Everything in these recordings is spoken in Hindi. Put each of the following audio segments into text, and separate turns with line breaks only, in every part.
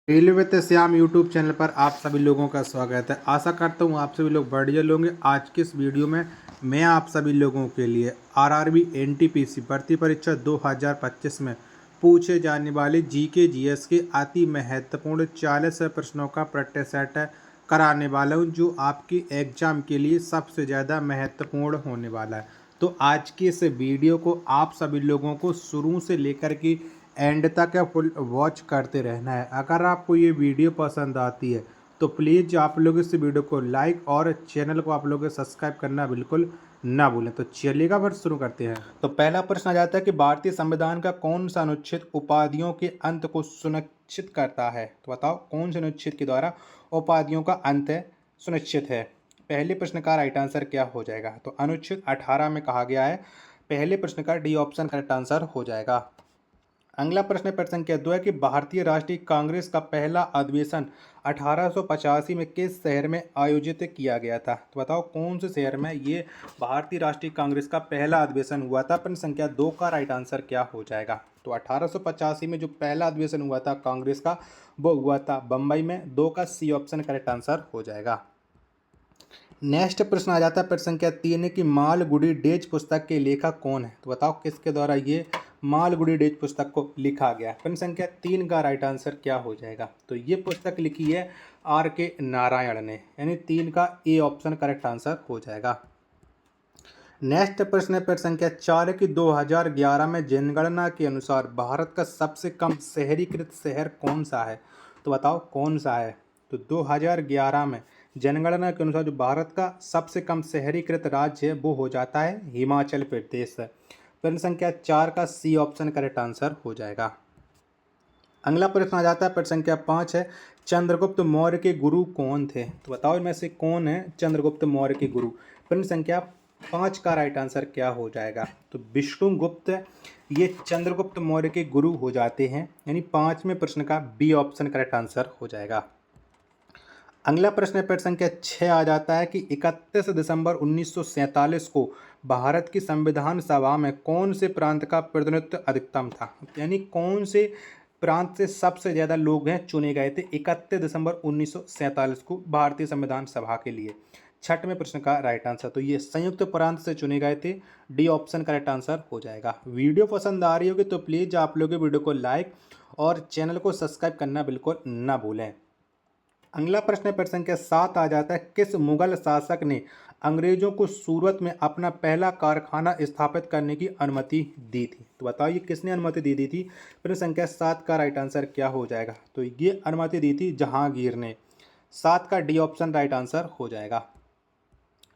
Railway with Shyam YouTube channel पर आप सभी लोगों का स्वागत है। आशा करता हूँ आप सभी लोग बढ़िया होंगे। आज की इस वीडियो में मैं आप सभी लोगों के लिए आरआरबी एनटीपीसी भर्ती परीक्षा 2025 में पूछे जाने वाले जीके जीएस के अति महत्वपूर्ण 40 प्रश्नों का प्रैक्टिस सेट कराने वाला हूँ, जो आपकी एग्जाम के लिए सबसे ज़्यादा महत्वपूर्ण होने वाला है। तो आज की इस वीडियो को आप सभी लोगों को शुरू से लेकर के एंड तक फुल वॉच करते रहना है। अगर आपको ये वीडियो पसंद आती है तो प्लीज़ आप लोग इस वीडियो को लाइक और चैनल को आप लोग सब्सक्राइब करना बिल्कुल ना भूलें। तो चलिएगा फिर शुरू करते हैं। तो पहला प्रश्न आ जाता है कि भारतीय संविधान का कौन सा अनुच्छेद उपाधियों के अंत को सुनिश्चित करता है। तो बताओ कौन से अनुच्छेद के द्वारा उपाधियों का अंत सुनिश्चित है। पहले प्रश्न का राइट आंसर क्या हो जाएगा। तो अनुच्छेद 18 में कहा गया है। पहले प्रश्न का डी ऑप्शन करेक्ट आंसर हो जाएगा। अगला प्रश्न प्रश्न संख्या 2 है कि भारतीय राष्ट्रीय कांग्रेस का पहला अधिवेशन 1885 में किस शहर में आयोजित किया गया था। तो बताओ कौन से शहर में ये भारतीय राष्ट्रीय कांग्रेस का पहला अधिवेशन हुआ था। प्रश्न संख्या 2 का राइट आंसर क्या हो जाएगा। तो 1885 में जो पहला अधिवेशन हुआ था कांग्रेस का, वो हुआ था बम्बई में। 2 का सी ऑप्शन करेक्ट आंसर हो जाएगा। नेक्स्ट प्रश्न आ जाता है प्रश्न संख्या 3 की मालगुडी डेज पुस्तक के लेखक कौन है। तो बताओ किसके द्वारा ये मालगुडी डेज पुस्तक को लिखा गया। प्रश्न संख्या 3 का राइट आंसर क्या हो जाएगा। तो ये पुस्तक लिखी है आर के नारायण ने, यानी 3 का ए ऑप्शन करेक्ट आंसर हो जाएगा। नेक्स्ट प्रश्न है प्रश्न संख्या 4 की 2011 में जनगणना के अनुसार भारत का सबसे कम शहरीकृत शहर कौन सा है। तो बताओ कौन सा है। तो 2011 में जनगणना के अनुसार जो भारत का सबसे कम शहरीकृत राज्य है वो हो जाता है हिमाचल प्रदेश। प्रश्न संख्या 4 का सी ऑप्शन करेक्ट आंसर हो जाएगा। अगला प्रश्न आ जाता है प्रश्न संख्या 5 है चंद्रगुप्त मौर्य के गुरु कौन थे। तो बताओ इनमें से कौन है चंद्रगुप्त मौर्य के गुरु। प्रश्न संख्या 5 का राइट आंसर क्या हो जाएगा। तो विष्णुगुप्त ये चंद्रगुप्त मौर्य के गुरु हो जाते हैं, यानी 5वें प्रश्न का बी ऑप्शन करेक्ट आंसर हो जाएगा। अगला प्रश्न प्रश्न संख्या 6 आ जाता है कि 31 दिसंबर 1947 को भारत की संविधान सभा में कौन से प्रांत का प्रतिनिधित्व अधिकतम था, यानी कौन से प्रांत से सबसे ज़्यादा लोग हैं चुने गए थे 31 दिसंबर 1947 को भारतीय संविधान सभा के लिए। 6वें प्रश्न का राइट आंसर तो ये संयुक्त प्रांत से चुने गए थे। डी ऑप्शन करेक्ट आंसर हो जाएगा। वीडियो पसंद आ रही होगी तो प्लीज़ आप लोग वीडियो को लाइक और चैनल को सब्सक्राइब करना बिल्कुल ना भूलें। अगला प्रश्न प्रश्न संख्या 7 आ जाता है किस मुगल शासक ने अंग्रेजों को सूरत में अपना पहला कारखाना स्थापित करने की अनुमति दी थी। तो बताइए किसने अनुमति दी थी। प्रश्न संख्या 7 का राइट आंसर क्या हो जाएगा। तो ये अनुमति दी थी जहांगीर ने। 7 का डी ऑप्शन राइट आंसर हो जाएगा।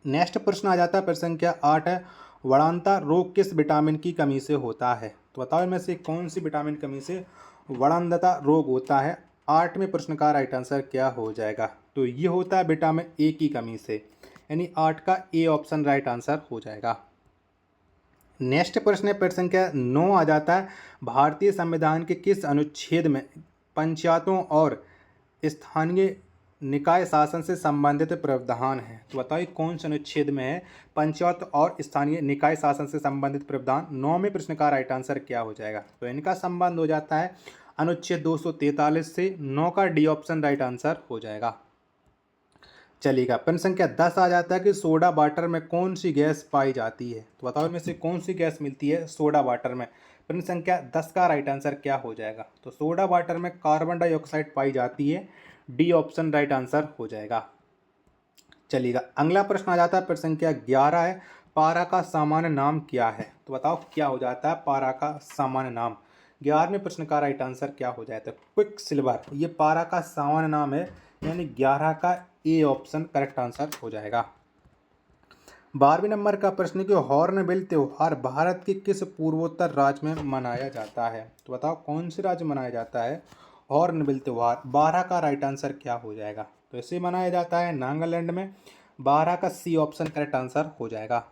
नेक्स्ट प्रश्न आ जाता है प्रश्न संख्या 8 है वड़ानता रोग किस विटामिन की कमी से होता है। तो बताओ इनमें से कौन सी विटामिन कमी से वड़ानता रोग होता है। 8वें प्रश्न का राइट आंसर क्या हो जाएगा। तो ये होता है विटामिन ए की कमी से, यानी 8 का ए ऑप्शन राइट आंसर हो जाएगा। नेक्स्ट प्रश्न है प्रश्न संख्या 9 आ जाता है भारतीय संविधान के किस अनुच्छेद में पंचायतों और स्थानीय निकाय शासन से संबंधित प्रावधान है। तो बताइए कौन से अनुच्छेद में है पंचायत और स्थानीय निकाय शासन से संबंधित प्रावधान। 9वें प्रश्न का राइट आंसर क्या हो जाएगा। तो इनका संबंध हो जाता है अनुच्छेद 243 से। 9 का डी ऑप्शन राइट आंसर हो जाएगा। चलिएगा प्रश्न संख्या 10 आ जाता है कि सोडा वाटर में कौन सी गैस पाई जाती है। तो बताओ इनमें से कौन सी गैस मिलती है सोडा वाटर में। प्रश्न संख्या 10 का राइट आंसर क्या हो जाएगा। तो सोडा वाटर में कार्बन डाइऑक्साइड पाई जाती है। डी ऑप्शन राइट आंसर हो जाएगा। चलिएगा अगला प्रश्न आ जाता है प्रश्न संख्या 11 है पारा का सामान्य नाम क्या है। तो बताओ क्या हो जाता है पारा का सामान्य नाम। 11वें प्रश्न का राइट आंसर क्या हो जाता है क्विक सिल्वर। ये पारा का सामान्य नाम है, यानी 11 का ए ऑप्शन करेक्ट आंसर हो जाएगा। 12वें नंबर का प्रश्न कि हॉर्नबिल त्योहार भारत के किस पूर्वोत्तर राज्य में मनाया जाता है। तो बताओ कौन से राज्य मनाया जाता है हॉर्नबिल त्योहार। 12 का राइट आंसर क्या हो जाएगा। तो इसे मनाया जाता है नागालैंड में। 12 का सी ऑप्शन करेक्ट आंसर हो जाएगा।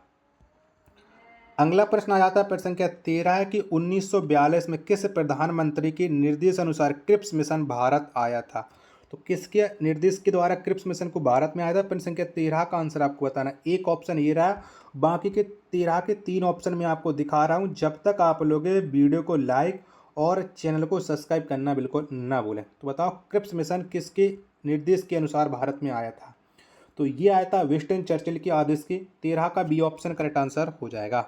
अगला प्रश्न आ जाता है प्रश्न संख्या 13 है कि 1942 में किस प्रधानमंत्री के निर्देश अनुसार क्रिप्स मिशन भारत आया था। तो किसके निर्देश के द्वारा क्रिप्स मिशन को भारत में आया था। प्रश्न संख्या 13 का आंसर आपको बताना। एक ऑप्शन ये रहा, बाकी के 13 के 3 ऑप्शन में आपको दिखा रहा हूँ। जब तक आप लोग वीडियो को लाइक और चैनल को सब्सक्राइब करना बिल्कुल ना भूलें। तो बताओ क्रिप्स मिशन किसके निर्देश के अनुसार भारत में आया था? तो ये आया था विंस्टन चर्चिल के आदेश के। 13 का बी ऑप्शन करेक्ट आंसर हो जाएगा।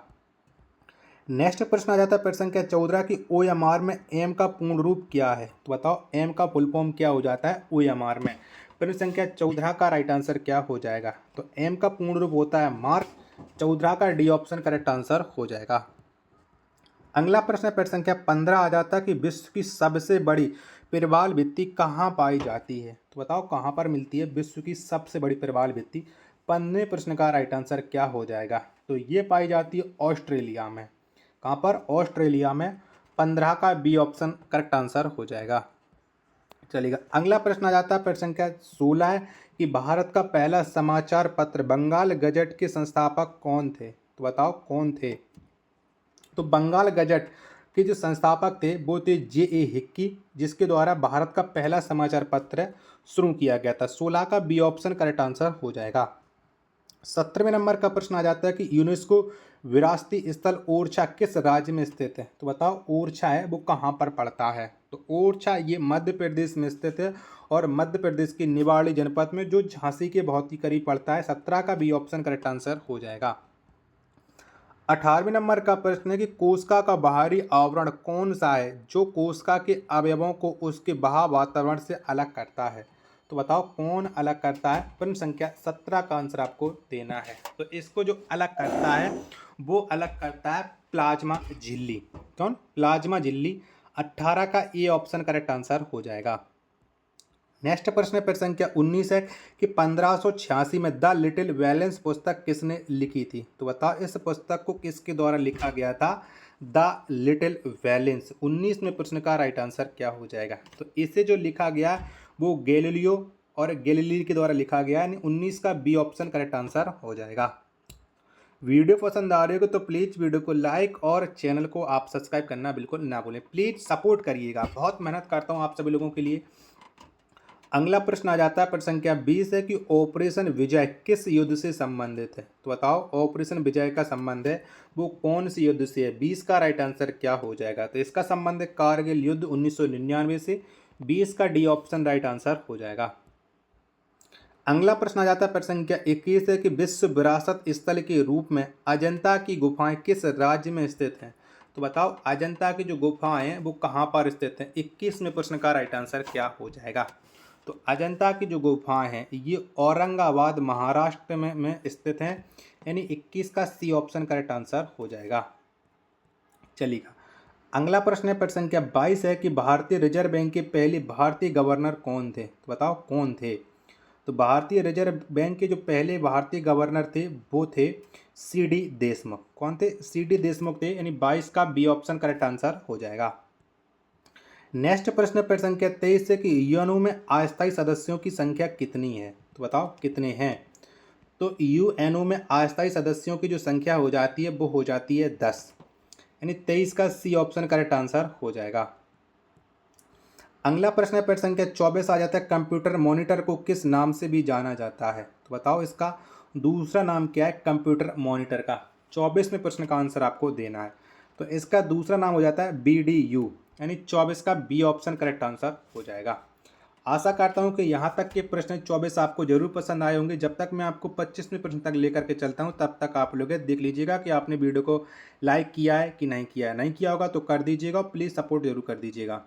नेक्स्ट प्रश्न आ जाता है प्रश्न संख्या 14 की OMR में एम का पूर्ण रूप क्या है? तो बताओ एम का फुल फॉर्म क्या हो जाता है OMR में? प्रश्न संख्या 14 का राइट आंसर क्या हो जाएगा? तो एम का पूर्ण रूप होता है मार्क। 14 का डी ऑप्शन करेक्ट आंसर हो जाएगा। अगला प्रश्न प्रश्न संख्या 15 आ जाता है कि विश्व की सबसे बड़ी प्रवाल भित्ति कहाँ पाई जाती है? तो बताओ कहाँ पर मिलती है विश्व की सबसे बड़ी प्रवाल भित्ति? 15वें प्रश्न का राइट आंसर क्या हो जाएगा? तो ये पाई जाती है ऑस्ट्रेलिया में। कहाँ पर? ऑस्ट्रेलिया में। 15 का बी ऑप्शन करेक्ट आंसर हो जाएगा। चलिएगा अगला प्रश्न आ जाता है प्रश्न संख्या 16 है कि भारत का पहला समाचार पत्र बंगाल गजट के संस्थापक कौन थे? तो बताओ कौन थे? तो बंगाल गजट के जो संस्थापक थे वो थे J.A. हिक्की, जिसके द्वारा भारत का पहला समाचार पत्र शुरू किया गया था। 16 का बी ऑप्शन करेक्ट आंसर हो जाएगा। 17वें नंबर का प्रश्न आ जाता है कि यूनेस्को विरासती स्थल ओरछा किस राज्य में स्थित है? तो बताओ ओरछा है वो कहाँ पर पड़ता है? तो ओरछा ये मध्य प्रदेश में स्थित है और मध्य प्रदेश के निवाड़ी जनपद में, जो झांसी के बहुत ही करीब पड़ता है। 17 का बी ऑप्शन करेक्ट आंसर हो जाएगा। 18वें नंबर का प्रश्न है कि कोशिका का बाहरी आवरण कौन सा है जो कोशिका के अवयवों को उसके बाह्य वातावरण से अलग करता है? तो बताओ कौन अलग करता है? प्रश्न संख्या 17 का आंसर आपको देना है। तो इसको जो अलग करता है वो अलग करता है प्लाज्मा झिल्ली। कौन? प्लाज्मा झिल्ली। 18 का ए ऑप्शन करेक्ट आंसर हो जाएगा। नेक्स्ट प्रश्न प्रश्न संख्या 19 है कि 1586 में द लिटिल वैलेंस पुस्तक किसने लिखी थी? तो बताओ इस पुस्तक को किसके द्वारा लिखा गया था? The little valence. 19वें प्रश्न का राइट आंसर क्या हो जाएगा? तो इसे जो लिखा गया वो गैलीलियो और गैलीली के द्वारा लिखा गया, यानी 19 का बी ऑप्शन करेक्ट आंसर हो जाएगा। वीडियो पसंद आ रही हो तो प्लीज़ वीडियो को लाइक और चैनल को आप सब्सक्राइब करना बिल्कुल ना भूलें। प्लीज़ सपोर्ट करिएगा, बहुत मेहनत करता हूँ आप सभी लोगों के लिए। अगला प्रश्न आ जाता है प्रश्न संख्या 20 है कि ऑपरेशन विजय किस युद्ध से संबंधित है? तो बताओ ऑपरेशन विजय का संबंध है वो कौन सी युद्ध से है? 20 का राइट आंसर क्या हो जाएगा? तो इसका संबंध है कारगिल युद्ध 1999 से। 20 का डी ऑप्शन राइट आंसर हो जाएगा। अगला प्रश्न आ जाता है प्रश्न संख्या 21 है कि विश्व विरासत स्थल के रूप में अजंता की गुफाएं किस राज्य में स्थित हैं? तो बताओ अजंता की जो गुफाएं हैं वो कहाँ पर स्थित हैं? 21वें प्रश्न का राइट आंसर क्या हो जाएगा? तो अजंता की जो गुफाएं हैं ये औरंगाबाद महाराष्ट्र में स्थित हैं, यानी 21 का सी ऑप्शन करेक्ट आंसर हो जाएगा। चलिएगा अगला प्रश्न है प्रश्न संख्या 22 है कि भारतीय रिजर्व बैंक के पहले भारतीय गवर्नर कौन थे? तो बताओ कौन थे? तो भारतीय रिजर्व बैंक के जो पहले भारतीय गवर्नर थे वो थे CD देशमुख। कौन थे? CD देशमुख थे, यानी 22 का बी ऑप्शन करेक्ट आंसर हो जाएगा। नेक्स्ट प्रश्न प्रश्न संख्या 23 है कि यूएनओ में अस्थायी सदस्यों की संख्या कितनी है? तो बताओ कितने हैं? तो यूएनओ में अस्थायी सदस्यों की जो संख्या हो जाती है वो हो जाती है 10, यानी 23 का सी ऑप्शन करेक्ट आंसर हो जाएगा। अगला प्रश्न प्रश्न संख्या 24 आ जाता है कंप्यूटर मॉनिटर को किस नाम से भी जाना जाता है? तो बताओ इसका दूसरा नाम क्या है कंप्यूटर मॉनिटर का? 24वें प्रश्न का आंसर आपको देना है। तो इसका दूसरा नाम हो जाता है BDU, यानी 24 का बी ऑप्शन करेक्ट आंसर हो जाएगा। आशा करता हूं कि यहाँ तक के प्रश्न 24 आपको जरूर पसंद आए होंगे। जब तक मैं आपको 25वें प्रश्न तक लेकर के चलता हूं तब तक आप लोग देख लीजिएगा कि आपने वीडियो को लाइक किया है कि नहीं किया है। नहीं किया होगा तो कर दीजिएगा, प्लीज़ सपोर्ट जरूर कर दीजिएगा।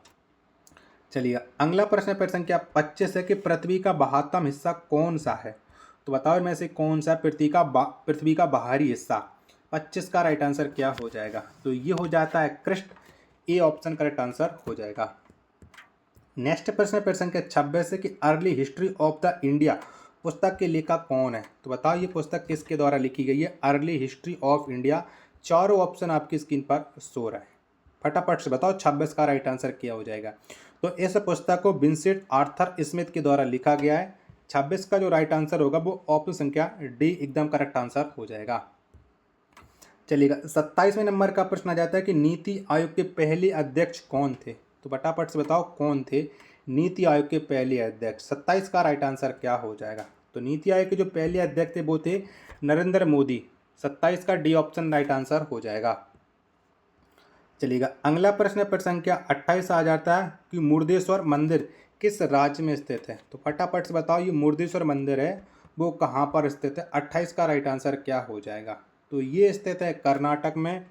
चलिए अगला प्रश्न प्रश्न संख्या 25 है कि पृथ्वी का बाहत्तम हिस्सा कौन सा है? तो बताओ इनमें से कौन सा पृथ्वी का बाहरी हिस्सा? 25 का राइट आंसर क्या हो जाएगा? तो ये हो जाता है Krishna. A option correct answer हो जाएगा। नेक्स्ट प्रश्न प्रश्न संख्या 26 है कि early history of the India पुस्तक के लेखक कौन है? तो बताओ ये पुस्तक किसके द्वारा लिखी गई है? Early history of India. चारों ऑप्शन आपकी स्क्रीन पर शो रहा है, फटाफट से बताओ 26 का राइट आंसर क्या हो जाएगा? तो इस पुस्तक को विंसेंट आर्थर स्मिथ के द्वारा लिखा गया है। 26 का जो राइट आंसर होगा वो ऑप्शन संख्या डी एकदम करेक्ट आंसर हो जाएगा। चलिएगा 27वें नंबर का प्रश्न आ जाता है कि नीति आयोग के पहले अध्यक्ष कौन थे? तो फटाफट से बताओ कौन थे नीति आयोग के पहले अध्यक्ष? 27 का राइट आंसर क्या हो जाएगा? तो नीति आयोग के जो पहले अध्यक्ष थे वो थे नरेंद्र मोदी। 27 का डी ऑप्शन राइट आंसर हो जाएगा। चलिएगा, अगला प्रश्न है प्रश्न संख्या 28 आ जाता है कि मुर्देश्वर मंदिर किस राज्य में स्थित है। तो फटाफट से बताओ ये मुर्देश्वर मंदिर है वो कहाँ पर स्थित है। 28 का राइट आंसर क्या हो जाएगा। तो ये स्थित है कर्नाटक में।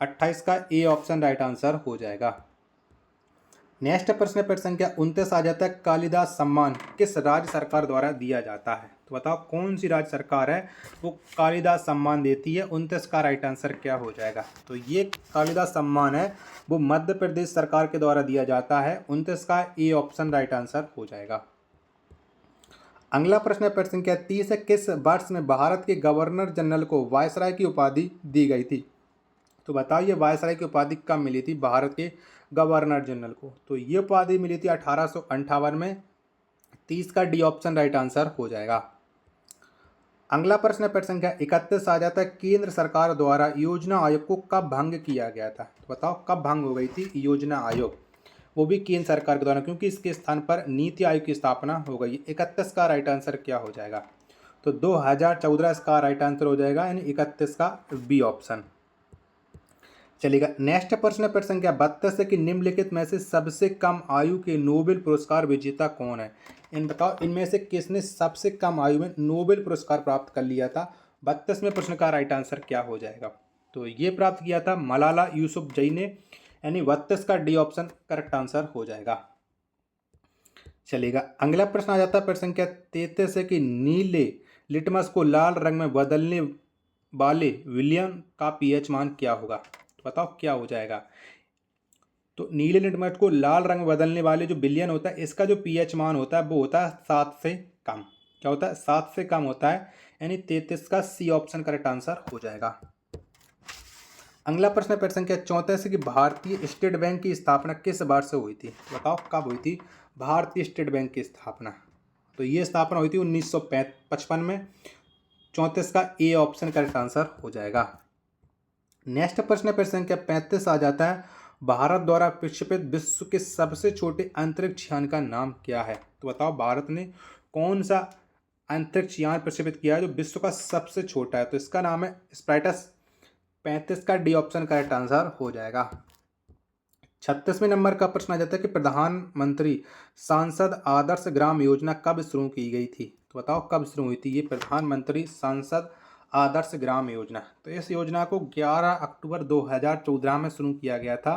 28 का ए ऑप्शन राइट आंसर हो जाएगा। नेक्स्ट प्रश्न प्रश्न संख्या 29 आ जाता है कालिदास सम्मान किस राज्य सरकार द्वारा दिया जाता है। तो बताओ कौन सी राज्य सरकार है वो कालिदास सम्मान देती है। 29 का राइट आंसर क्या हो जाएगा। तो ये कालिदास सम्मान है वो मध्य प्रदेश सरकार के द्वारा दिया जाता है। 29 का ए ऑप्शन राइट आंसर हो जाएगा। अगला प्रश्न प्रश्न संख्या 30 है किस वर्ष में भारत के गवर्नर जनरल को वायसराय की उपाधि दी गई थी। तो बताओ ये वायसराय की उपाधि कब मिली थी भारत के गवर्नर जनरल को। तो ये उपाधि मिली थी 1858 में। 30 का डी ऑप्शन राइट आंसर हो जाएगा। अगला प्रश्न प्रश्न संख्या 31 आ जाता है केंद्र सरकार द्वारा योजना आयोग को कब भंग किया गया था। तो बताओ कब भंग हो गई थी योजना आयोग, वो भी केंद्र सरकार के द्वारा, क्योंकि इसके स्थान पर नीति आयोग की स्थापना हो गई। 31 का राइट आंसर क्या हो जाएगा। तो 2014 इसका राइट आंसर हो जाएगा, यानी 31 का बी ऑप्शन। चलिएगा, नेक्स्ट प्रश्न प्रश्न संख्या 32 है कि निम्नलिखित में से सबसे कम आयु के नोबेल पुरस्कार विजेता कौन है। इन बताओ इनमें से किसने सबसे कम आयु में नोबेल पुरस्कार प्राप्त कर लिया था। 32वें प्रश्न का राइट आंसर क्या हो जाएगा। तो ये प्राप्त किया था मलाला यूसुफजई ने, यानी 32 का डी ऑप्शन करेक्ट आंसर हो जाएगा। चलिएगा, अगला प्रश्न आ जाता है प्रश्न संख्या 33 है कि नीले लिटमस को लाल रंग में बदलने वाले विलियम का पीएच मान क्या होगा। तो बताओ क्या हो जाएगा। तो नीले लिटमस को लाल रंग में बदलने वाले जो विलियन होता है इसका जो पीएच मान होता है वो होता है 7 से कम। क्या होता है 7 से कम होता है, यानी 33 का सी ऑप्शन करेक्ट आंसर हो जाएगा। अगला प्रश्न प्रश्न संख्या 34 कि भारतीय स्टेट बैंक की स्थापना किस वर्ष से हुई थी। तो बताओ कब हुई थी भारतीय स्टेट बैंक की स्थापना। तो ये स्थापना हुई थी 1955 में। 34 का ए ऑप्शन करेक्ट आंसर हो जाएगा। नेक्स्ट प्रश्न प्रश्न संख्या 35 आ जाता है भारत द्वारा प्रक्षेपित विश्व के सबसे छोटे अंतरिक्ष यान का नाम क्या है। तो बताओ भारत ने कौन सा अंतरिक्ष यान प्रक्षेपित किया है जो विश्व का सबसे छोटा है। तो इसका नाम है स्पाइटस। 35 का डी ऑप्शन करेक्ट आंसर हो जाएगा। 36वें नंबर का प्रश्न आ जाता है कि प्रधानमंत्री सांसद आदर्श ग्राम योजना कब शुरू की गई थी। तो बताओ कब शुरू हुई थी ये प्रधानमंत्री सांसद आदर्श ग्राम योजना। तो इस योजना को 11 अक्टूबर 2014 में शुरू किया गया था,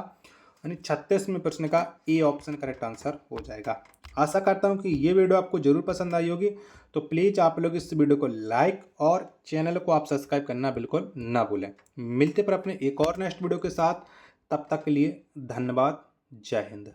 यानी 36वें प्रश्न का ए ऑप्शन करेक्ट आंसर हो जाएगा। आशा करता हूँ कि ये वीडियो आपको जरूर पसंद आई होगी। तो प्लीज़ आप लोग इस वीडियो को लाइक और चैनल को आप सब्सक्राइब करना बिल्कुल ना भूलें। मिलते पर अपने एक और नेक्स्ट वीडियो के साथ, तब तक के लिए धन्यवाद। जय हिंद।